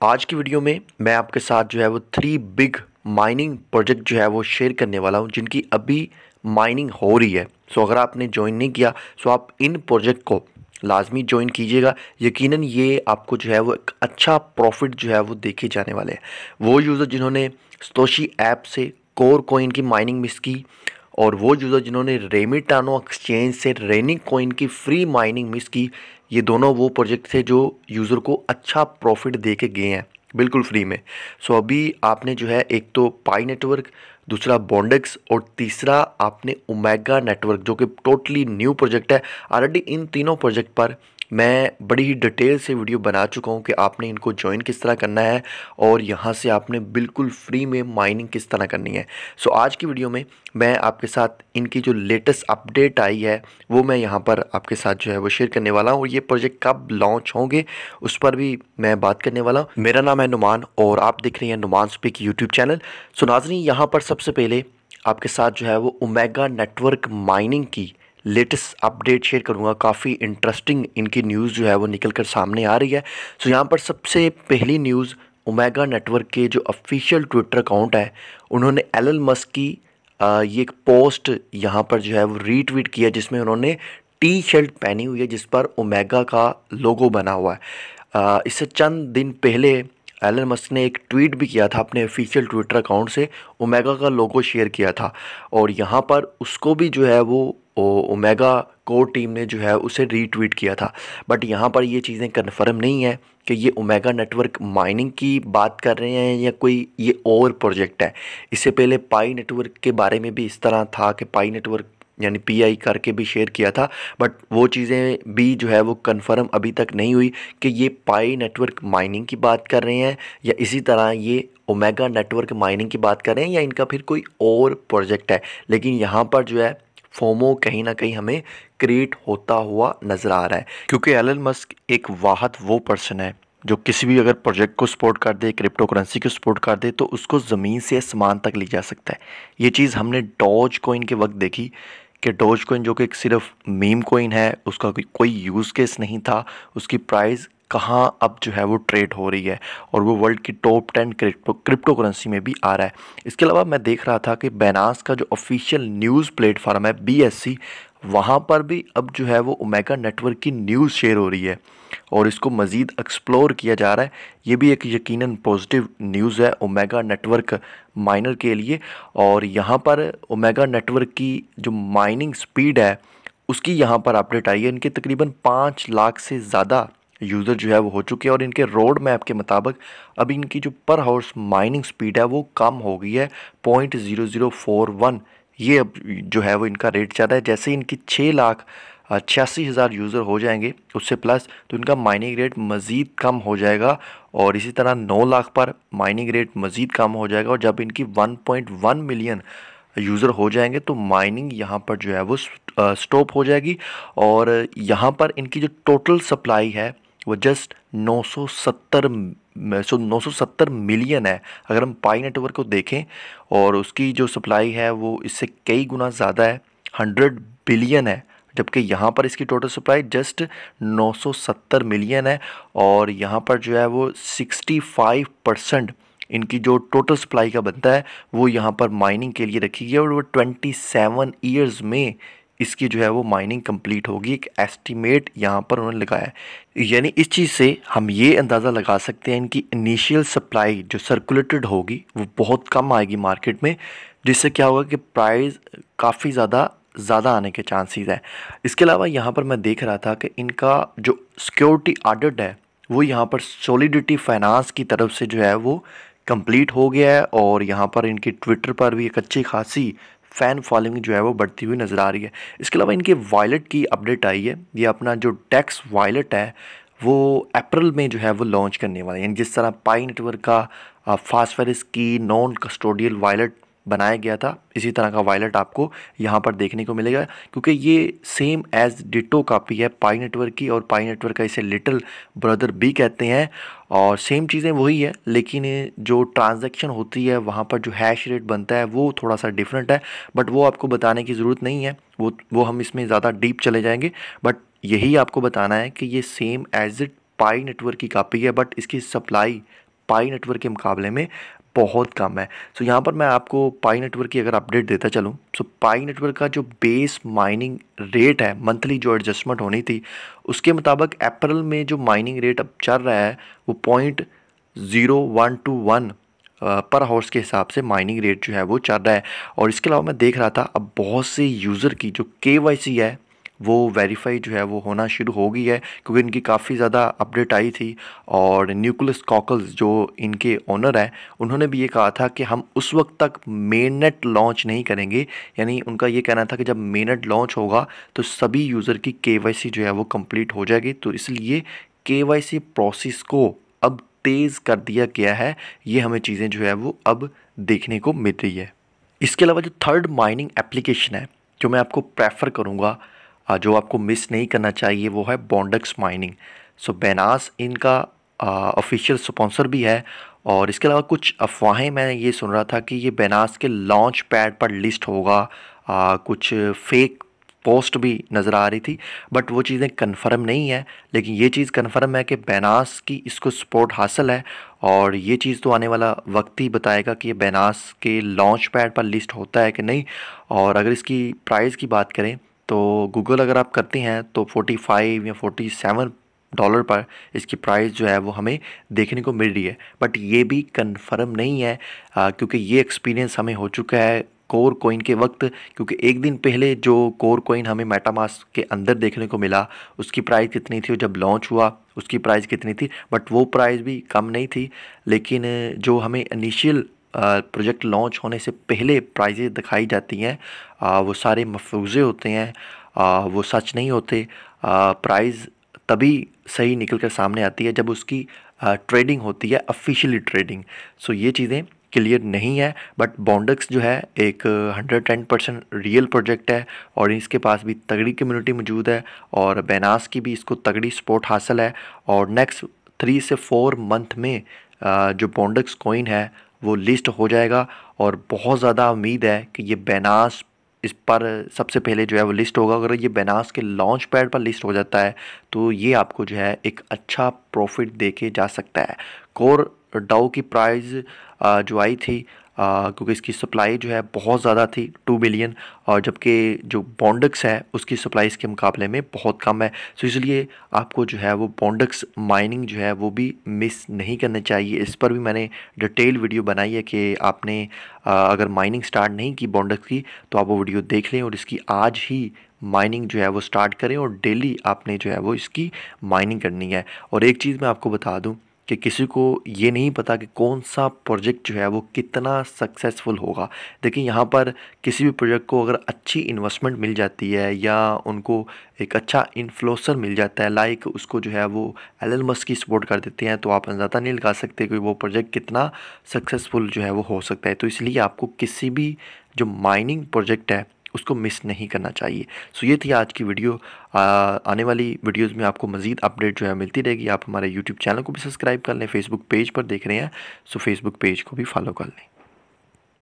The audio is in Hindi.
आज की वीडियो में मैं आपके साथ जो है वो 3 बिग माइनिंग प्रोजेक्ट जो है वो शेयर करने वाला हूँ जिनकी अभी माइनिंग हो रही है। सो अगर आपने ज्वाइन नहीं किया सो आप इन प्रोजेक्ट को लाजमी ज्वाइन कीजिएगा। यकीनन ये आपको जो है वो एक अच्छा प्रॉफिट जो है वो देखे जाने वाले हैं। वो यूज़र जिन्होंने सतोशी ऐप से कोर कॉइन की माइनिंग मिस की और वो यूज़र जिन्होंने रेमिटानो एक्सचेंज से रेनिंग कॉइन की फ्री माइनिंग मिस की, ये दोनों वो प्रोजेक्ट थे जो यूज़र को अच्छा प्रॉफिट दे के गए हैं बिल्कुल फ्री में। सो अभी आपने जो है एक तो पाई नेटवर्क, दूसरा बॉन्डेक्स और तीसरा आपने ओमेगा नेटवर्क जो कि टोटली न्यू प्रोजेक्ट है। ऑलरेडी इन तीनों प्रोजेक्ट पर मैं बड़ी ही डिटेल से वीडियो बना चुका हूँ कि आपने इनको ज्वाइन किस तरह करना है और यहाँ से आपने बिल्कुल फ्री में माइनिंग किस तरह करनी है। सो आज की वीडियो में मैं आपके साथ इनकी जो लेटेस्ट अपडेट आई है वो मैं यहाँ पर आपके साथ जो है वो शेयर करने वाला हूँ और ये प्रोजेक्ट कब लॉन्च होंगे उस पर भी मैं बात करने वाला हूँ। मेरा नाम है नुमान और आप देख रहे हैं नुमान स्पीक यूट्यूब चैनल। सो नाज़रीन, यहाँ पर सबसे पहले आपके साथ जो है वो ओमेगा नेटवर्क माइनिंग की लेटेस्ट अपडेट शेयर करूंगा। काफ़ी इंटरेस्टिंग इनकी न्यूज़ जो है वो निकल कर सामने आ रही है। सो यहाँ पर सबसे पहली न्यूज़, ओमेगा नेटवर्क के जो ऑफिशियल ट्विटर अकाउंट है उन्होंने एलन मस्क की ये एक पोस्ट यहाँ पर जो है वो रीट्वीट किया जिसमें उन्होंने टी शर्ट पहनी हुई है जिस पर ओमेगा का लोगो बना हुआ है। इससे चंद दिन पहले एलन मस्क ने एक ट्वीट भी किया था अपने ऑफिशियल ट्विटर अकाउंट से, ओमेगा का लोगो शेयर किया था और यहाँ पर उसको भी जो है वो ओमेगा कोर टीम ने जो है उसे रीट्वीट किया था। बट यहाँ पर ये चीज़ें कन्फर्म नहीं है कि ये ओमेगा नेटवर्क माइनिंग की बात कर रहे हैं या कोई ये और प्रोजेक्ट है। इससे पहले पाई नेटवर्क के बारे में भी इस तरह था कि पाई नेटवर्क यानी पीआई करके भी शेयर किया था, बट वो चीज़ें भी जो है वो कंफर्म अभी तक नहीं हुई कि ये पाई नेटवर्क माइनिंग की बात कर रहे हैं या इसी तरह ये ओमेगा नेटवर्क माइनिंग की बात कर रहे हैं या इनका फिर कोई और प्रोजेक्ट है। लेकिन यहाँ पर जो है फोमो कहीं ना कहीं हमें क्रिएट होता हुआ नज़र आ रहा है क्योंकि एलन मस्क एक वाहद वो पर्सन है जो किसी भी अगर प्रोजेक्ट को सपोर्ट कर दे, क्रिप्टो करेंसी को सपोर्ट कर दे तो उसको ज़मीन से आसमान तक ले जा सकता है। ये चीज़ हमने डॉज कॉइन के वक्त देखी कि डॉज कॉइन जो कि एक सिर्फ मीम कॉइन है, उसका कोई यूज़ केस नहीं था, उसकी प्राइस कहाँ अब जो है वो ट्रेड हो रही है और वो वर्ल्ड की टॉप 10 क्रिप्टो करेंसी में भी आ रहा है। इसके अलावा मैं देख रहा था कि बाइनेंस का जो ऑफिशियल न्यूज़ प्लेटफॉर्म है BSC, वहाँ पर भी अब जो है वो ओमेगा नेटवर्क की न्यूज़ शेयर हो रही है और इसको मज़ीद एक्सप्लोर किया जा रहा है। ये भी एक यकीनन पॉजिटिव न्यूज़ है ओमेगा नेटवर्क माइनर के लिए। और यहाँ पर ओमेगा नेटवर्क की जो माइनिंग स्पीड है उसकी यहाँ पर अपडेट आई है। इनके तकरीबन 5 लाख से ज़्यादा यूज़र जो है वो हो चुके हैं और इनके रोड मैप के मुताबिक अभी इनकी जो पर हाउस माइनिंग स्पीड है वो कम हो गई है 0.0041। ये अब जो है वो इनका रेट चल रहा है। जैसे इनकी 6,86,000 यूज़र हो जाएंगे उससे प्लस तो इनका माइनिंग रेट मज़ीद कम हो जाएगा और इसी तरह 9 लाख पर माइनिंग रेट मज़ीद कम हो जाएगा और जब इनकी 1.1 मिलियन यूज़र हो जाएंगे तो माइनिंग यहाँ पर जो है वो स्टॉप हो जाएगी और यहाँ पर इनकी जो टोटल सप्लाई है वो जस्ट 970 मिलियन है। अगर हम पाई नेटवर्क को देखें और उसकी जो सप्लाई है वो इससे कई गुना ज़्यादा है, 100 बिलियन है, जबकि यहाँ पर इसकी टोटल सप्लाई जस्ट 970 मिलियन है और यहाँ पर जो है वो 65% इनकी जो टोटल सप्लाई का बनता है वो यहाँ पर माइनिंग के लिए रखी गई है और वो 27 ईयर्स में इसकी जो है वो माइनिंग कंप्लीट होगी। एक एस्टीमेट यहाँ पर उन्होंने लगाया है। यानी इस चीज़ से हम ये अंदाज़ा लगा सकते हैं इनकी इनिशियल सप्लाई जो सर्कुलेटेड होगी वो बहुत कम आएगी मार्केट में, जिससे क्या होगा कि प्राइस काफ़ी ज़्यादा आने के चांसेस हैं। इसके अलावा यहाँ पर मैं देख रहा था कि इनका जो सिक्योरिटी ऑडिट है वो यहाँ पर सॉलिडिटी फाइनेंस की तरफ से जो है वो कंप्लीट हो गया है और यहाँ पर इनकी ट्विटर पर भी एक अच्छी खासी फ़ैन फॉलोइंग जो है वो बढ़ती हुई नज़र आ रही है। इसके अलावा इनके वॉलेट की अपडेट आई है। ये अपना जो डेक्स वॉलेट है वो अप्रैल में जो है वो लॉन्च करने वाला है। यानी जिस तरह पाई नेटवर्क का फास्फेरिस की नॉन कस्टोडियल वॉलेट बनाया गया था इसी तरह का वॉलेट आपको यहाँ पर देखने को मिलेगा क्योंकि ये सेम एज डिटो कॉपी है पाई नेटवर्क की और पाई नेटवर्क का इसे लिटिल ब्रदर भी कहते हैं और सेम चीज़ें वही है, लेकिन जो ट्रांजैक्शन होती है वहाँ पर जो हैश रेट बनता है वो थोड़ा सा डिफरेंट है। बट वो आपको बताने की ज़रूरत नहीं है, वो हम इसमें ज़्यादा डीप चले जाएंगे। बट यही आपको बताना है कि ये same as it pi network की कॉपी है बट इसकी सप्लाई पाई नेटवर्क के मुकाबले में बहुत कम है। सो यहाँ पर मैं आपको पाई नेटवर्क की अगर अपडेट देता चलूँ, सो पाई नेटवर्क का जो बेस माइनिंग रेट है, मंथली जो एडजस्टमेंट होनी थी, उसके मुताबिक अप्रैल में जो माइनिंग रेट अब चल रहा है वो 0.0121 पर हाउस के हिसाब से माइनिंग रेट जो है वो चल रहा है। और इसके अलावा मैं देख रहा था अब बहुत से यूज़र की जो KYC है वो वेरीफाई जो है वो होना शुरू हो गई है, क्योंकि इनकी काफ़ी ज़्यादा अपडेट आई थी। और न्यूक्लियस कॉकल्स जो इनके ओनर हैं, उन्होंने भी ये कहा था कि हम उस वक्त तक मेननेट लॉन्च नहीं करेंगे। यानी उनका ये कहना था कि जब मेननेट लॉन्च होगा तो सभी यूज़र की KYC जो है वो कंप्लीट हो जाएगी। तो इसलिए KYC प्रोसेस को अब तेज़ कर दिया गया है। ये हमें चीज़ें जो है वो अब देखने को मिल रही है। इसके अलावा जो थर्ड माइनिंग एप्लीकेशन है जो मैं आपको प्रेफर करूँगा, जो आपको मिस नहीं करना चाहिए, वो है बॉन्डेक्स माइनिंग। सो बेनास इनका ऑफिशियल स्पॉन्सर भी है। और इसके अलावा कुछ अफवाहें मैं ये सुन रहा था कि ये बेनास के लॉन्च पैड पर लिस्ट होगा। कुछ फेक पोस्ट भी नज़र आ रही थी, बट वो चीज़ें कंफर्म नहीं है। लेकिन ये चीज़ कंफर्म है कि बेनास की इसको सपोर्ट हासिल है। और ये चीज़ तो आने वाला वक्त ही बताएगा कि ये बेनास के लॉन्च पैड पर लिस्ट होता है कि नहीं। और अगर इसकी प्राइस की बात करें तो गूगल अगर आप करते हैं तो 45 या 47 डॉलर पर इसकी प्राइस जो है वो हमें देखने को मिल रही है। बट ये भी कंफर्म नहीं है, क्योंकि ये एक्सपीरियंस हमें हो चुका है कोर कोइन के वक्त। क्योंकि एक दिन पहले जो कोर कोइन हमें मेटामास्क के अंदर देखने को मिला, उसकी प्राइस कितनी थी, और जब लॉन्च हुआ उसकी प्राइस कितनी थी, बट वो प्राइस भी कम नहीं थी। लेकिन जो हमें इनिशियल प्रोजेक्ट लॉन्च होने से पहले प्राइजेज दिखाई जाती हैं, वो सारे मफरूज़े होते हैं, वो सच नहीं होते। प्राइस तभी सही निकल कर सामने आती है जब उसकी ट्रेडिंग होती है, ऑफिशियली ट्रेडिंग। सो ये चीज़ें क्लियर नहीं है। बट बॉन्डेक्स जो है एक 110% रियल प्रोजेक्ट है, और इसके पास भी तगड़ी कम्युनिटी मौजूद है, और बेनास की भी इसको तगड़ी सपोर्ट हासिल है। और नेक्स्ट 3 से 4 मंथ में जो बॉन्डेक्स कॉइन है वो लिस्ट हो जाएगा। और बहुत ज़्यादा उम्मीद है कि ये बेनास इस पर सबसे पहले जो है वो लिस्ट होगा। अगर ये बेनास के लॉन्च पैड पर लिस्ट हो जाता है तो ये आपको जो है एक अच्छा प्रॉफिट दे के जा सकता है। कोर डाउ की प्राइस जो आई थी, क्योंकि इसकी सप्लाई जो है बहुत ज़्यादा थी 2 बिलियन, और जबकि जो बॉन्डेक्स है उसकी सप्लाई इसके मुकाबले में बहुत कम है। सो इसलिए आपको जो है वो बॉन्डेक्स माइनिंग जो है वो भी मिस नहीं करना चाहिए। इस पर भी मैंने डिटेल वीडियो बनाई है कि आपने अगर माइनिंग स्टार्ट नहीं की बॉन्डेक्स की तो आप वो वीडियो देख लें, और इसकी आज ही माइनिंग जो है वो स्टार्ट करें, और डेली आपने जो है वो इसकी माइनिंग करनी है। और एक चीज़ मैं आपको बता दूं कि किसी को ये नहीं पता कि कौन सा प्रोजेक्ट जो है वो कितना सक्सेसफुल होगा। देखिए यहाँ पर किसी भी प्रोजेक्ट को अगर अच्छी इन्वेस्टमेंट मिल जाती है, या उनको एक अच्छा इन्फ्लुएंसर मिल जाता है, लाइक उसको जो है वो एलन मस्क की सपोर्ट कर देते हैं, तो आप अंदाज़ा नहीं लगा सकते कि वो प्रोजेक्ट कितना सक्सेसफुल जो है वो हो सकता है। तो इसलिए आपको किसी भी जो माइनिंग प्रोजेक्ट है उसको मिस नहीं करना चाहिए। सो ये थी आज की वीडियो। आने वाली वीडियोस में आपको मज़ीद अपडेट जो है मिलती रहेगी। आप हमारे यूट्यूब चैनल को भी सब्सक्राइब कर लें, फेसबुक पेज पर देख रहे हैं सो फेसबुक पेज को भी फॉलो कर लें।